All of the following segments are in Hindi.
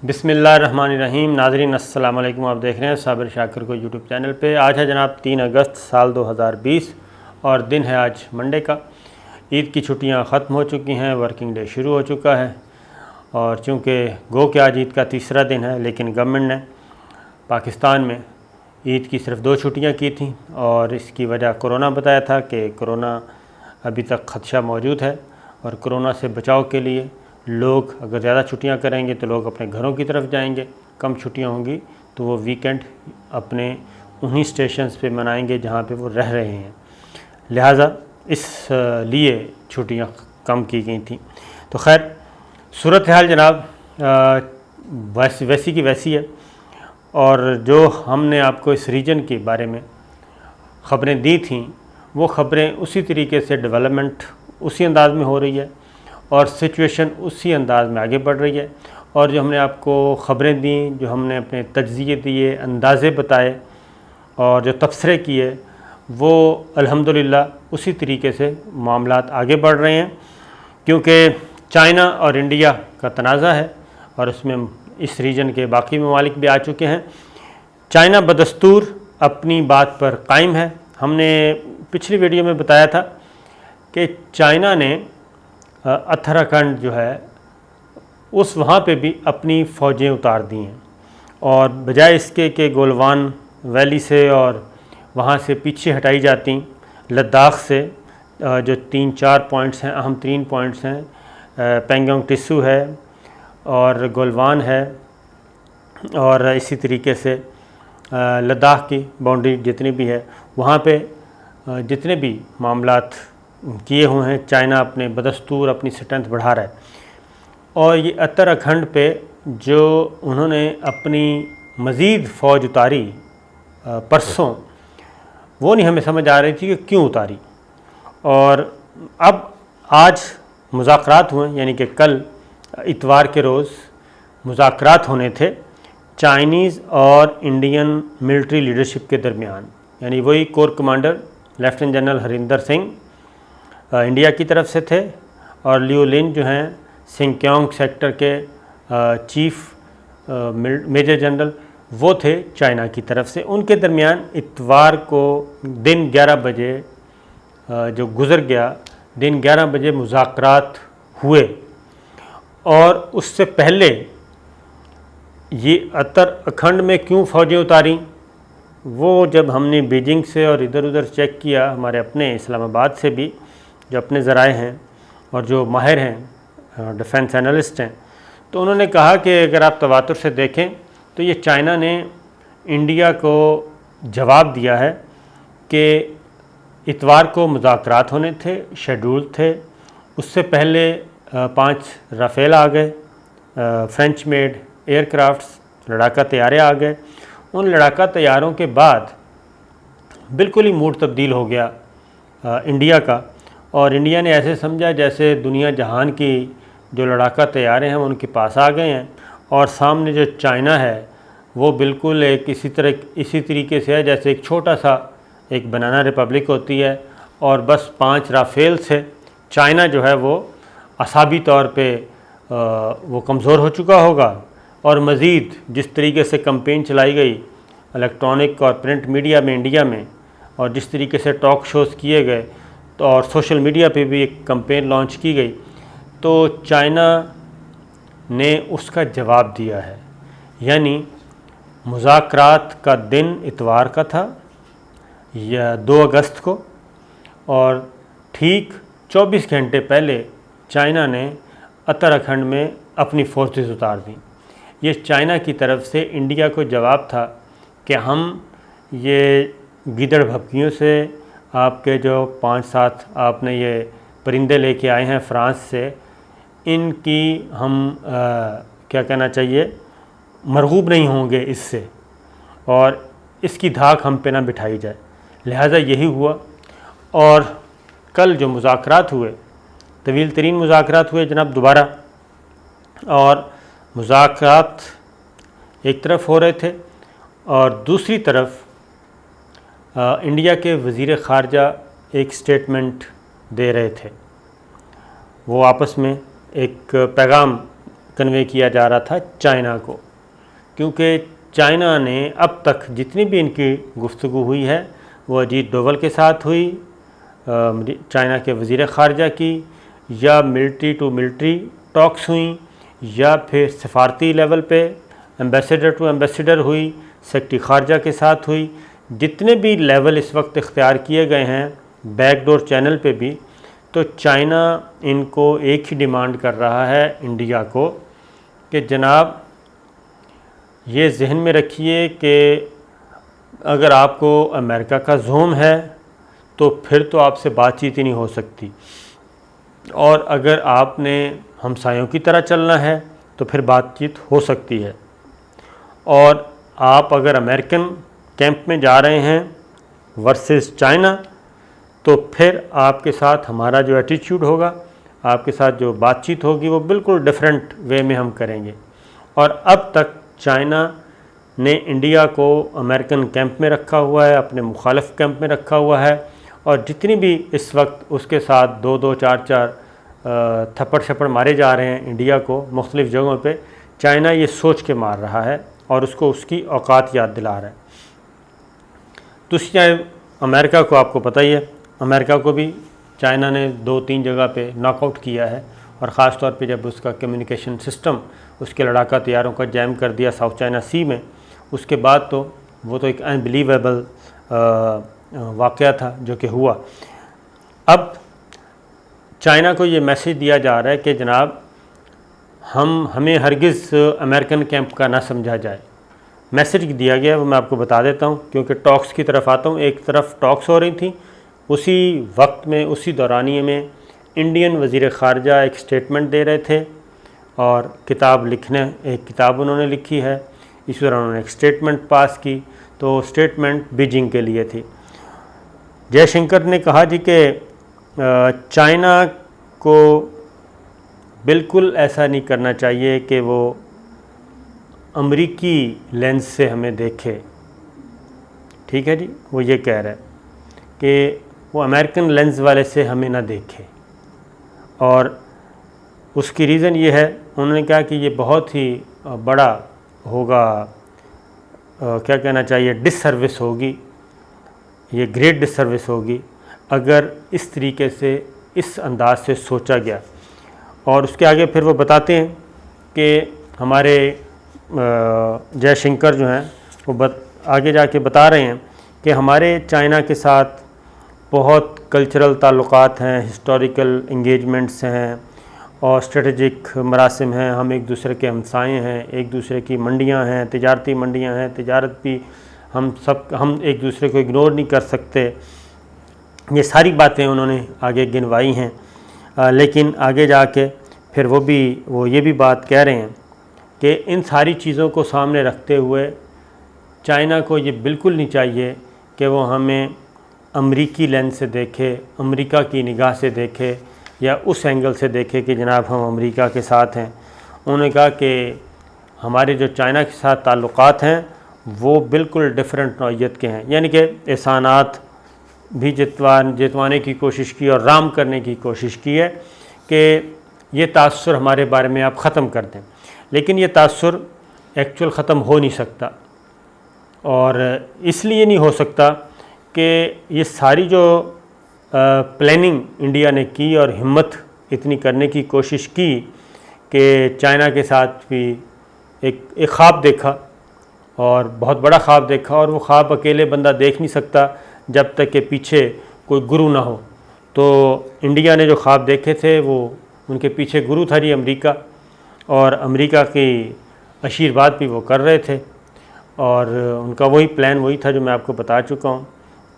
बिस्मिल्लाहिर्रहमानिर्रहीम। नाज़रीन अस्सलाम वालेकुम। आप देख रहे हैं साबिर शाकिर को यूट्यूब चैनल पे। आज है जनाब 3 अगस्त साल 2020 और दिन है आज मंडे का। ईद की छुट्टियां ख़त्म हो चुकी हैं, वर्किंग डे शुरू हो चुका है और चूँकि गो के आज ईद का तीसरा दिन है, लेकिन गवर्नमेंट ने पाकिस्तान में ईद की सिर्फ 2 छुट्टियाँ की थी और इसकी वजह कोरोना बताया था कि कोरोना अभी तक ख़दशा मौजूद है और कोरोना से बचाव के लिए लोग अगर ज़्यादा छुट्टियां करेंगे तो लोग अपने घरों की तरफ जाएंगे, कम छुट्टियां होंगी तो वो वीकेंड अपने उन्हीं स्टेशंस पे मनाएंगे जहां पे वो रह रहे हैं। लिहाजा इस लिए छुट्टियां कम की गई थी। तो खैर सूरत हाल जनाब वैसी की वैसी है और जो हमने आपको इस रीजन के बारे में ख़बरें दी थी वो ख़बरें उसी तरीके से डेवलपमेंट उसी अंदाज़ में हो रही है और सिचुएशन उसी अंदाज़ में आगे बढ़ रही है। और जो हमने आपको ख़बरें दी, जो हमने अपने तज्ज़िये दिए, अंदाज़े बताए और जो तबसरे किए, वो अल्हम्दुलिल्लाह उसी तरीके से मामलात आगे बढ़ रहे हैं। क्योंकि चाइना और इंडिया का तनाज़ा है और उसमें इस रीजन के बाकी ममालिक भी आ चुके हैं। चाइना बदस्तूर अपनी बात पर कायम है। हमने पिछली वीडियो में बताया था कि चाइना ने उत्तराखंड जो है उस वहाँ पे भी अपनी फ़ौजें उतार दी हैं और बजाय इसके कि गोलवान वैली से और वहाँ से पीछे हटाई जाती, लद्दाख से जो 3-4 पॉइंट्स हैं, अहम 3 पॉइंट्स हैं, पेंगोंग टिस्सू है और गोलवान है और इसी तरीके से लद्दाख की बाउंड्री जितनी भी है वहाँ पे जितने भी मामलात किए हुए हैं, चाइना अपने बदस्तूर अपनी स्ट्रेंथ बढ़ा रहा है। और ये उत्तराखंड पे जो उन्होंने अपनी मज़ीद फ़ौज उतारी परसों, वो नहीं हमें समझ आ रही थी कि क्यों उतारी। और अब आज मुज़ाकरात हुए, यानी कि कल इतवार के रोज़ मुज़ाकरात होने थे चाइनीज़ और इंडियन मिलिट्री लीडरशिप के दरमियान। यानी वही core commander lieutenant general Harinder Singh India की तरफ से थे और लियो लिन जो हैं सिंक्योंग सेक्टर के चीफ मेजर जनरल, वो थे चाइना की तरफ से। उनके दरमियान इतवार को दिन 11 बजे जो गुज़र गया, दिन 11 बजे मुज़ाकरात हुए। और उससे पहले ये उत्तराखंड में क्यों फ़ौजें उतारी, वो जब हमने बीजिंग से और इधर उधर चेक किया, हमारे अपने इस्लामाबाद से भी जो अपने ज़राए हैं और जो माहिर हैं, डिफेंस एनालिस्ट हैं, तो उन्होंने कहा कि अगर आप तवातुर से देखें तो ये चाइना ने इंडिया को जवाब दिया है कि इतवार को मुज़ाकरात होने थे, शेड्यूल थे। उससे पहले 5 राफ़ेल आ गए, फ्रेंच मेड एयरक्राफ्ट्स, लड़ाका तैयारे आ गए। उन लड़ाका तैयारों के बाद बिल्कुल ही मूड तब्दील हो गया इंडिया का और इंडिया ने ऐसे समझा जैसे दुनिया जहान की जो लड़ाका तैयारे हैं वो उनके पास आ गए हैं और सामने जो चाइना है वो बिल्कुल एक इसी तरीके से है जैसे एक छोटा सा एक बनाना रिपब्लिक होती है और बस 5 राफ़ेल से चाइना जो है वो असाबी तौर पे वो कमज़ोर हो चुका होगा। और मज़ीद जिस तरीके से कैंपेन चलाई गई इलेक्ट्रॉनिक और प्रिंट मीडिया में इंडिया में और जिस तरीके से टॉक शोज़ किए गए तो और सोशल मीडिया पे भी एक कैंपेन लॉन्च की गई, तो चाइना ने उसका जवाब दिया है। यानी मुज़ाकरात का दिन इतवार का था या 2 अगस्त को और ठीक 24 घंटे पहले चाइना ने उत्तराखंड में अपनी फोर्सेस उतार दी। ये चाइना की तरफ से इंडिया को जवाब था कि हम ये गीदड़ भपकियों से आपके जो 5-7 आपने ये परिंदे लेके आए हैं फ्रांस से, इनकी हम क्या कहना चाहिए मरगूब नहीं होंगे इससे और इसकी धाक हम पे ना बिठाई जाए। लिहाजा यही हुआ और कल जो मुज़ाकरात हुए, तवील तरीन मुज़ाकरात हुए जनाब दोबारा। और मुज़ाकरात एक तरफ हो रहे थे और दूसरी तरफ इंडिया के वज़ीर ख़ारजा एक स्टेटमेंट दे रहे थे। वो आपस में एक पैगाम कन्वे किया जा रहा था चाइना को, क्योंकि चाइना ने अब तक जितनी भी इनकी गुफ्तगू हुई है वो अजीत डोवल के साथ हुई, चाइना के वज़ीर ख़ारजा की, या मिलिट्री टू मिलिट्री टॉक्स हुई, या फिर सफारती लेवल पे एम्बेसडर टू एम्बेसडर हुई, सेक्रेटरी ख़ारजा के साथ हुई। जितने भी लेवल इस वक्त इख्तियार किए गए हैं बैकडोर चैनल पे भी, तो चाइना इनको एक ही डिमांड कर रहा है इंडिया को कि जनाब ये जहन में रखिए कि अगर आपको अमेरिका का ज़ोम है तो फिर तो आपसे बातचीत ही नहीं हो सकती, और अगर आपने हमसायों की तरह चलना है तो फिर बातचीत हो सकती है। और आप अगर अमेरिकन कैंप में जा रहे हैं वर्सेस चाइना, तो फिर आपके साथ हमारा जो एटीट्यूड होगा, आपके साथ जो बातचीत होगी वो बिल्कुल डिफरेंट वे में हम करेंगे। और अब तक चाइना ने इंडिया को अमेरिकन कैंप में रखा हुआ है, अपने मुखालिफ कैंप में रखा हुआ है, और जितनी भी इस वक्त उसके साथ 2-2, 4-4 थप्पड़ छप्पड़ मारे जा रहे हैं इंडिया को मुख्तलिफ़ जगहों पे, चाइना ये सोच के मार रहा है और उसको उसकी औकात याद दिला रहा है। दूसरी जाए अमेरिका को, आपको पता ही है अमेरिका को भी चाइना ने 2-3 जगह पे नॉकआउट किया है, और ख़ास तौर पे जब उसका कम्युनिकेशन सिस्टम उसके लड़ाका तैयारों का जैम कर दिया साउथ चाइना सी में, उसके बाद तो वो तो एक अनबिलीवेबल वाक़या था जो कि हुआ। अब चाइना को ये मैसेज दिया जा रहा है कि जनाब हमें हरगिज़ अमेरिकन कैंप का ना समझा जाए। मैसेज दिया गया वो मैं आपको बता देता हूँ, क्योंकि टॉक्स की तरफ आता हूँ। एक तरफ टॉक्स हो रही थी, उसी वक्त में उसी दौरानिए में इंडियन वज़ीर ख़ारजा एक स्टेटमेंट दे रहे थे, और एक किताब उन्होंने लिखी है, इस दौरान उन्होंने एक स्टेटमेंट पास की। तो स्टेटमेंट बीजिंग के लिए थी। जयशंकर ने कहा जी कि चाइना को बिल्कुल ऐसा नहीं करना चाहिए कि वो अमरीकी लेंस से हमें देखे। ठीक है जी, वो ये कह रहा है कि वो अमेरिकन लेंस वाले से हमें ना देखे, और उसकी रीज़न ये है, उन्होंने कहा कि ये बहुत ही बड़ा होगा, क्या कहना चाहिए, डिससर्विस होगी, ये ग्रेट डिससर्विस होगी अगर इस तरीके से इस अंदाज से सोचा गया। और उसके आगे फिर वो बताते हैं कि हमारे जयशंकर जो हैं वो आगे जाके बता रहे हैं कि हमारे चाइना के साथ बहुत कल्चरल ताल्लुकात हैं, हिस्टोरिकल इंगेजमेंट्स हैं और स्ट्रेटजिक मरासिम हैं। हम एक दूसरे के हमसाए हैं, एक दूसरे की मंडियां हैं, तिजारती मंडियां हैं, तिजारत भी हम एक दूसरे को इग्नोर नहीं कर सकते। ये सारी बातें उन्होंने आगे गिनवाई हैं। लेकिन आगे जाके फिर वो ये भी बात कह रहे हैं कि इन सारी चीज़ों को सामने रखते हुए चाइना को ये बिल्कुल नहीं चाहिए कि वो हमें अमरीकी लेंस से देखे, अमेरिका की निगाह से देखे, या उस एंगल से देखे कि जनाब हम अमेरिका के साथ हैं। उन्होंने कहा कि हमारे जो चाइना के साथ ताल्लुकात हैं वो बिल्कुल डिफरेंट नौइयत के हैं, यानी कि एहसानात भी जितवाने की कोशिश की और राम करने की कोशिश की है कि ये तासुर हमारे बारे में आप ख़त्म कर दें। लेकिन ये तासुर एक्चुअल ख़त्म हो नहीं सकता, और इसलिए नहीं हो सकता कि ये सारी जो प्लानिंग इंडिया ने की और हिम्मत इतनी करने की कोशिश की कि चाइना के साथ भी एक ख्वाब देखा, और बहुत बड़ा ख्वाब देखा, और वो ख्वाब अकेले बंदा देख नहीं सकता जब तक कि पीछे कोई गुरु ना हो। तो इंडिया ने जो ख्वाब देखे थे वो उनके पीछे गुरु था जी अमेरिका, और अमेरिका की आशीर्वाद भी वो कर रहे थे, और उनका वही प्लान वही था जो मैं आपको बता चुका हूँ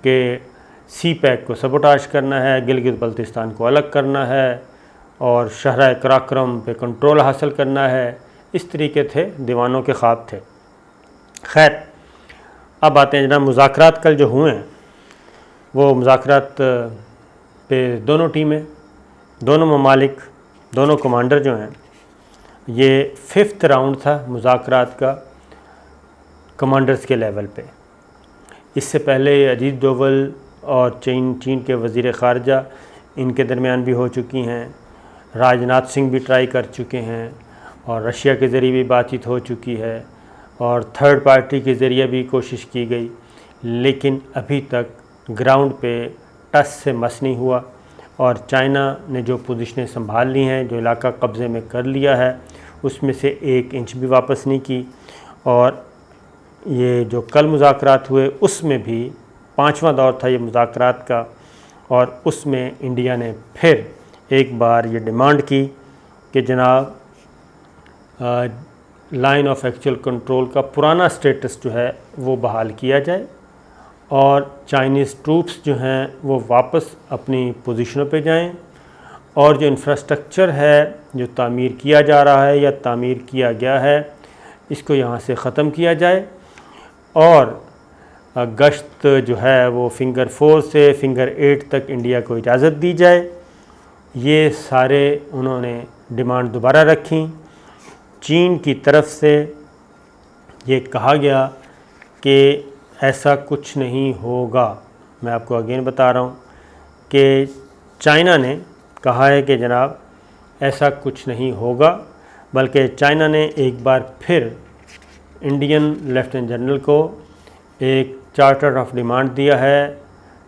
कि सी पैक को सबोटाश करना है, गिलगित बल्तिस्तान को अलग करना है, और शहरा कराक्रम पे कंट्रोल हासिल करना है। इस तरीके थे दीवानों के ख्वाब थे। खैर, अब आते हैं जनाब मुज़ाकरात कल जो हुए हैं, वो मुज़ाकरात पे दोनों टीमें, दोनों ममालिक, दोनों कमांडर जो हैं, ये 5th राउंड था मुज़ाकरात का कमांडर्स के लेवल पे। इससे पहले अजीत डोवल और चीन के वज़ीर ख़ारजा इनके दरमियान भी हो चुकी हैं, राजनाथ सिंह भी ट्राई कर चुके हैं, और रशिया के ज़रिए भी बातचीत हो चुकी है और थर्ड पार्टी के ज़रिए भी कोशिश की गई, लेकिन अभी तक ग्राउंड पे टस से मस नहीं हुआ। और चाइना ने जो पोजीशनें संभाल ली हैं, जो इलाका कब्ज़े में कर लिया है, उसमें से 1 इंच भी वापस नहीं की। और ये जो कल मुज़ाकरात हुए उसमें भी 5वां दौर था ये मुज़ाकरात का, और उसमें इंडिया ने फिर एक बार ये डिमांड की कि जनाब लाइन ऑफ एक्चुअल कंट्रोल का पुराना स्टेटस जो है वो बहाल किया जाए और चाइनीज़ ट्रूप्स जो हैं वो वापस अपनी पोजीशनों पे जाएं, और जो इंफ्रास्ट्रक्चर है जो तामीर किया जा रहा है या तामीर किया गया है इसको यहाँ से ख़त्म किया जाए, और गश्त जो है वो फिंगर 4 से फिंगर 8 तक इंडिया को इजाज़त दी जाए। ये सारे उन्होंने डिमांड दोबारा रखी। चीन की तरफ से ये कहा गया कि ऐसा कुछ नहीं होगा। मैं आपको अगेन बता रहा हूँ कि चाइना ने कहा है कि जनाब ऐसा कुछ नहीं होगा, बल्कि चाइना ने एक बार फिर इंडियन लेफ्टिनेंट जनरल को एक चार्टर ऑफ डिमांड दिया है,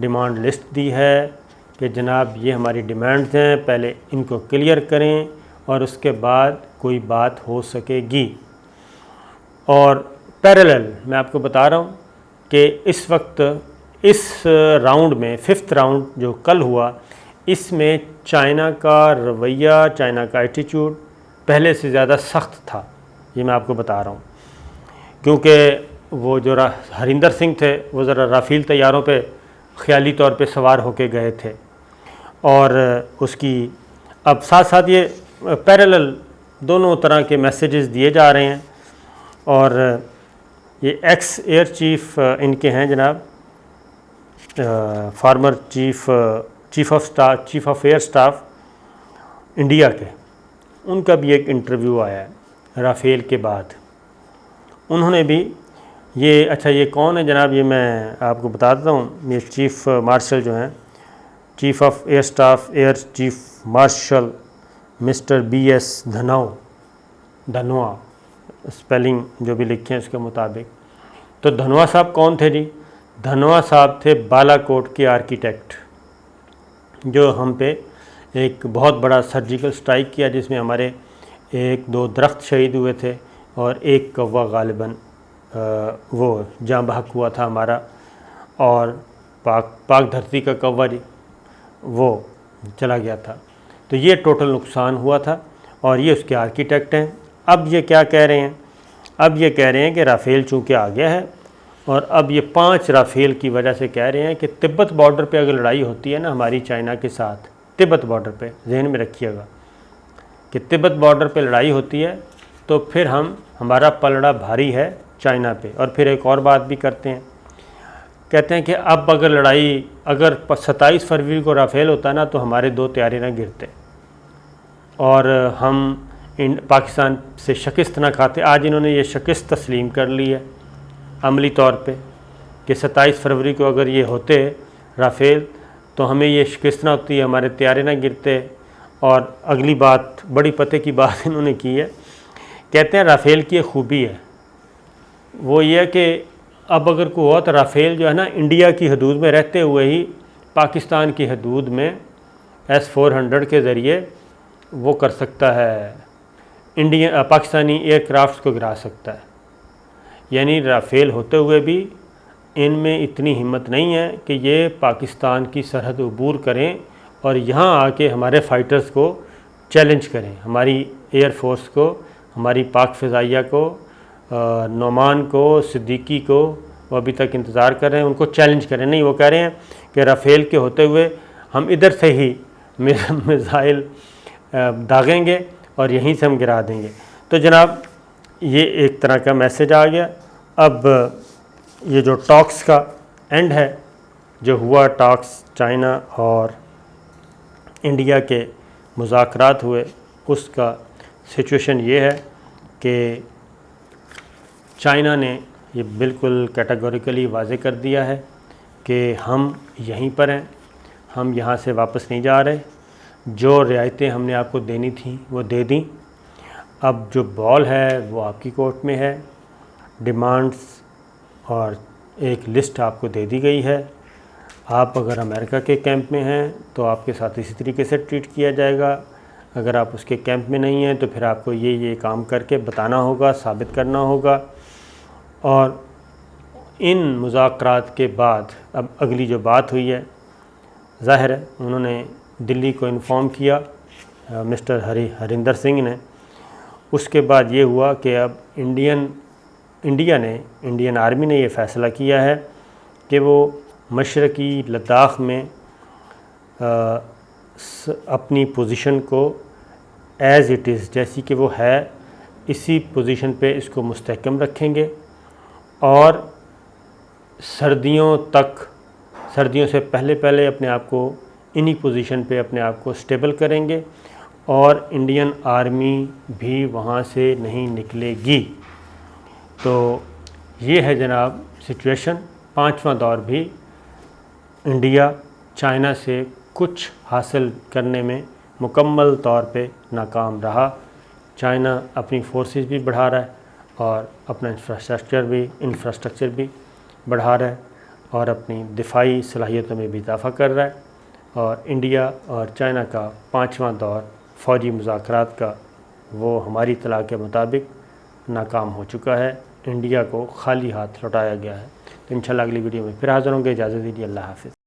डिमांड लिस्ट दी है कि जनाब ये हमारी डिमांड्स हैं, पहले इनको क्लियर करें और उसके बाद कोई बात हो सकेगी। और पैरेलल मैं आपको बता रहा हूँ कि इस वक्त इस राउंड में 5th राउंड जो कल हुआ, इसमें चाइना का रवैया, चाइना का एटीट्यूड पहले से ज़्यादा सख्त था। ये मैं आपको बता रहा हूँ क्योंकि वो जो हरिंदर सिंह थे वो ज़रा राफेल तैयारों पे ख्याली तौर पे सवार होके गए थे, और उसकी अब साथ साथ ये पैरेलल दोनों तरह के मैसेजेस दिए जा रहे हैं। और ये एक्स एयर चीफ इनके हैं जनाब, farmer chief of air staff India के, उनका भी एक इंटरव्यू आया है राफेल के बाद। उन्होंने भी ये अच्छा ये कौन है जनाब, ये मैं आपको बता देता हूँ। ये चीफ मार्शल जो हैं, chief of air staff air chief marshal mister BS Dhanoa, spelling जो भी लिखे हैं उसके मुताबिक। तो धनोआ साहब कौन थे जी? धनोआ साहब थे बालाकोट के आर्किटेक्ट, जो हम पे एक बहुत बड़ा सर्जिकल स्ट्राइक किया जिसमें हमारे 1-2 दरख्त शहीद हुए थे और 1 कौवा गालिबन वो जाँ बहक हुआ था हमारा, और पाक धरती का कौवा जी वो चला गया था। तो ये टोटल नुकसान हुआ था और ये उसके आर्किटेक्ट हैं। अब ये क्या कह रहे हैं? अब ये कह रहे हैं कि राफेल चूँकि आ गया है, और अब ये 5 राफेल की वजह से कह रहे हैं कि तिब्बत बॉर्डर पे अगर लड़ाई होती है ना हमारी चाइना के साथ, तिब्बत बॉर्डर पे जहन में रखिएगा कि तिब्बत बॉर्डर पे लड़ाई होती है तो फिर हमारा पलड़ा भारी है चाइना पे। और फिर एक और बात भी करते हैं, कहते हैं कि अब अगर लड़ाई अगर 27 फरवरी को राफेल होता ना तो हमारे 2 तैयारे ना गिरते और हम पाकिस्तान से शिकस्त ना खाते। आज इन्होंने ये शिकस्त तस्लीम कर ली है अमली तौर पे कि 27 फरवरी को अगर ये होते राफेल तो हमें ये शिकस्त ना होती, हमारे तैयारे ना गिरते। और अगली बात, बड़ी पते की बात इन्होंने की है, कहते हैं राफेल की एक खूबी है वो ये है कि अब अगर कोई हो तो राफेल जो है ना इंडिया की हदूद में रहते हुए ही पाकिस्तान की हदूद में S-400 के ज़रिए वो कर सकता है, पाकिस्तानी एयरक्राफ्ट को गिरा सकता है। यानी राफेल होते हुए भी इनमें इतनी हिम्मत नहीं है कि ये पाकिस्तान की सरहद अबूर करें और यहाँ आके हमारे फ़ाइटर्स को चैलेंज करें, हमारी एयरफोर्स को, हमारी पाक फ़िज़ाइया को, नोमान को, सिद्दीकी को, वो अभी तक इंतज़ार कर रहे हैं, उनको चैलेंज करें। नहीं, वो कह रहे हैं कि राफेल के होते हुए हम इधर से ही मिसाइल दागेंगे और यहीं से हम गिरा देंगे। तो जनाब ये एक तरह का मैसेज आ गया। अब ये जो टॉक्स का एंड है, जो हुआ टॉक्स चाइना और इंडिया के मुज़ाकरात हुए, उसका सिचुएशन ये है कि चाइना ने ये बिल्कुल कैटेगोरिकली वाज़े कर दिया है कि हम यहीं पर हैं, हम यहाँ से वापस नहीं जा रहे, जो रियायतें हमने आपको देनी थी वो दे दी। अब जो बॉल है वो आपकी कोर्ट में है। डिमांड्स और एक लिस्ट आपको दे दी गई है। आप अगर अमेरिका के कैंप में हैं तो आपके साथ इसी तरीके से ट्रीट किया जाएगा। अगर आप उसके कैंप में नहीं हैं तो फिर आपको ये काम करके बताना होगा, साबित करना होगा। और इन मुज़ाकरात के बाद अब अगली जो बात हुई है, ज़ाहिर है उन्होंने दिल्ली को इन्फॉर्म किया मिस्टर हरिंदर सिंह ने। उसके बाद ये हुआ कि अब इंडियन आर्मी ने ये फ़ैसला किया है कि वो मशरक़ी लद्दाख में अपनी पोजीशन को एज़ इट इज़, जैसी कि वो है, इसी पोजीशन पे इसको मुस्तहकम रखेंगे और सर्दियों से पहले अपने आप को इन्हीं पोजीशन पे अपने आप को स्टेबल करेंगे और इंडियन आर्मी भी वहाँ से नहीं निकलेगी। तो ये है जनाब सिचुएशन। 5वां दौर भी इंडिया चाइना से कुछ हासिल करने में मुकम्मल तौर पे नाकाम रहा। चाइना अपनी फोर्सेस भी बढ़ा रहा है और अपना इंफ्रास्ट्रक्चर भी बढ़ा रहा है और अपनी दिफाई सलाहियतों में भी इजाफ़ा कर रहा है। और इंडिया और चाइना का 5वां दौर फ़ौजी मुज़ाकरात का वो हमारी इत्तला के मुताबिक नाकाम हो चुका है। इंडिया को खाली हाथ लौटाया गया है। तो इंशाल्लाह अगली वीडियो में फिर हाज़िर होंगे। इजाज़त दीजिए। अल्लाह हाफ़िज़।